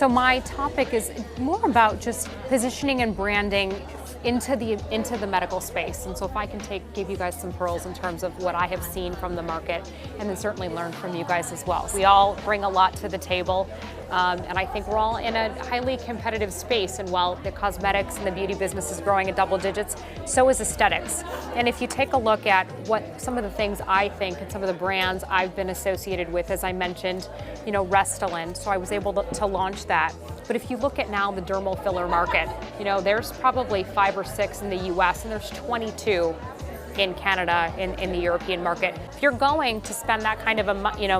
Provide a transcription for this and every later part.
So my topic is more about just positioning and branding into the medical space. And so if I can give you guys some pearls in terms of what I have seen from the market, and then certainly learn from you guys as well. We all bring a lot to the table, and I think we're all in a highly competitive space. And while the cosmetics and the beauty business is growing at double digits, so is aesthetics. And if you take a look at what some of the things I think and some of the brands I've been associated with, as I mentioned, Restylane, so I was able to launch that. But if you look at now the dermal filler market, there's probably 5 or 6 in the US, and there's 22 in Canada, in the European market. If you're going to spend that kind of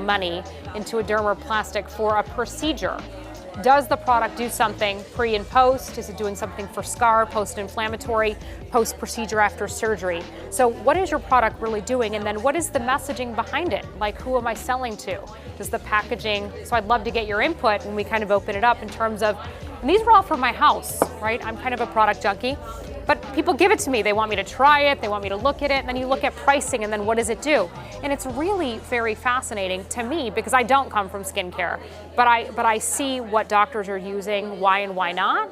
money into a dermoplastic for a procedure, does the product do something pre and post? Is it doing something for scar, post-inflammatory, post-procedure after surgery? So what is your product really doing? And then what is the messaging behind it? Like, who am I selling to? Does the packaging, so I'd love to get your input when we kind of open it up in terms of, and these were all for my house, right? I'm kind of a product junkie, but people give it to me. They want me to try it, they want me to look at it, and then you look at pricing, and then what does it do? And it's really very fascinating to me, because I don't come from skincare, but I see what doctors are using, why and why not.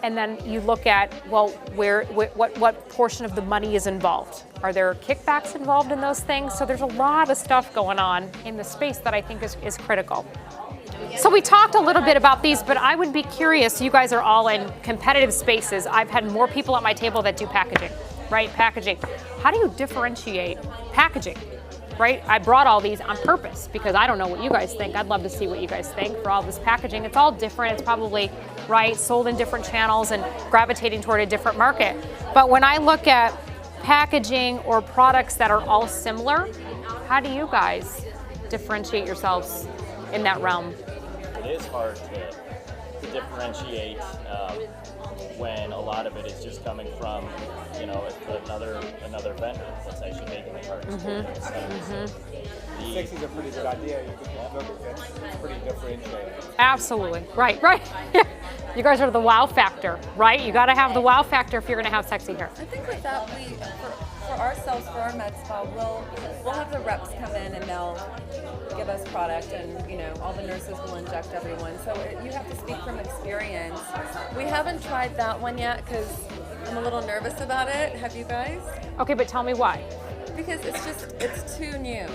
And then you look at, well, what portion of the money is involved? Are there kickbacks involved in those things? So there's a lot of stuff going on in the space that I think is critical. So we talked a little bit about these, but I would be curious, you guys are all in competitive spaces. I've had more people at my table that do packaging, right? Packaging. How do you differentiate packaging, right? I brought all these on purpose because I don't know what you guys think. I'd love to see what you guys think for all this packaging. It's all different. It's probably, right, sold in different channels and gravitating toward a different market. But when I look at packaging or products that are all similar, how do you guys differentiate yourselves in that realm? It is hard to differentiate when a lot of it is just coming from, another vendor that's actually making the cartons. Sexy is a pretty good idea. You can look at that. It's pretty differentiated. Absolutely. Right. You guys are the wow factor, right? You got to have the wow factor if you're going to have sexy hair. I think with that, for ourselves, for our med spa, we'll have the reps come in and they'll give us product, and all the nurses will inject everyone. So you have to speak from experience. We haven't tried that one yet because I'm a little nervous about it. Have you guys? Okay, but tell me why. Because it's too new.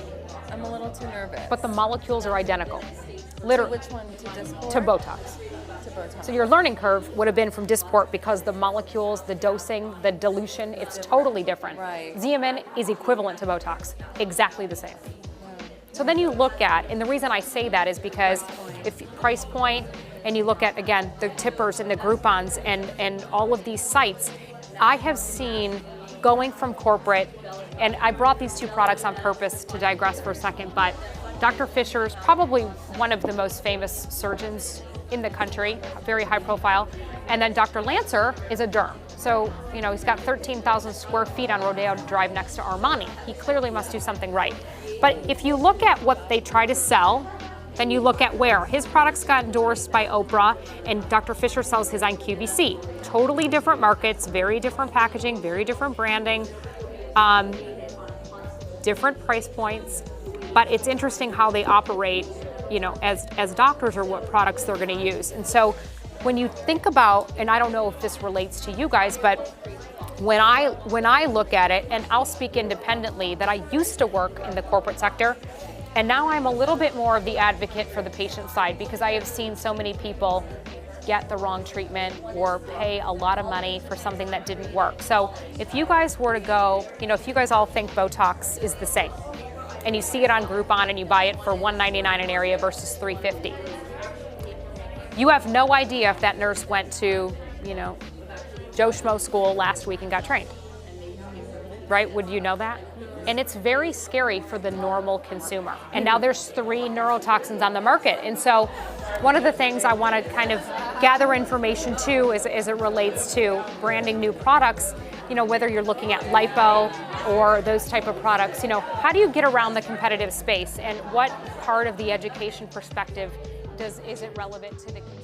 I'm a little too nervous. But the molecules are identical. Literally. So which one, to Dysport? To Botox. To Botox. So your learning curve would have been from Dysport because the molecules, the dosing, the dilution, it's totally different. Right. Xeomin is equivalent to Botox, exactly the same. So then you look at, and the reason I say that is because if price point, and you look at, again, the tippers and the Groupons and all of these sites, I have seen going from corporate, and I brought these two products on purpose to digress for a second, but Dr. Fisher is probably one of the most famous surgeons in the country, very high profile, and then Dr. Lancer is a derm. So, he's got 13,000 square feet on Rodeo Drive next to Armani. He clearly must do something right. But if you look at what they try to sell, then you look at where his products got endorsed by Oprah, and Dr. Fisher sells his on QVC. Totally different markets, very different packaging, very different branding, different price points. But it's interesting how they operate, as doctors, or what products they're going to use. And so when you think about, and I don't know if this relates to you guys, but when I look at it, and I'll speak independently, that I used to work in the corporate sector, and now I'm a little bit more of the advocate for the patient side, because I have seen so many people get the wrong treatment or pay a lot of money for something that didn't work. So if you guys were to go, if you guys all think Botox is the same, and you see it on Groupon and you buy it for $199 an area versus $350, you have no idea if that nurse went to, Joe Schmo school last week and got trained, right? Would you know that? And it's very scary for the normal consumer. And now there's 3 neurotoxins on the market. And so one of the things I want to kind of gather information too as it relates to branding new products, whether you're looking at lipo or those type of products, how do you get around the competitive space, and what part of the education perspective is it relevant to the consumer?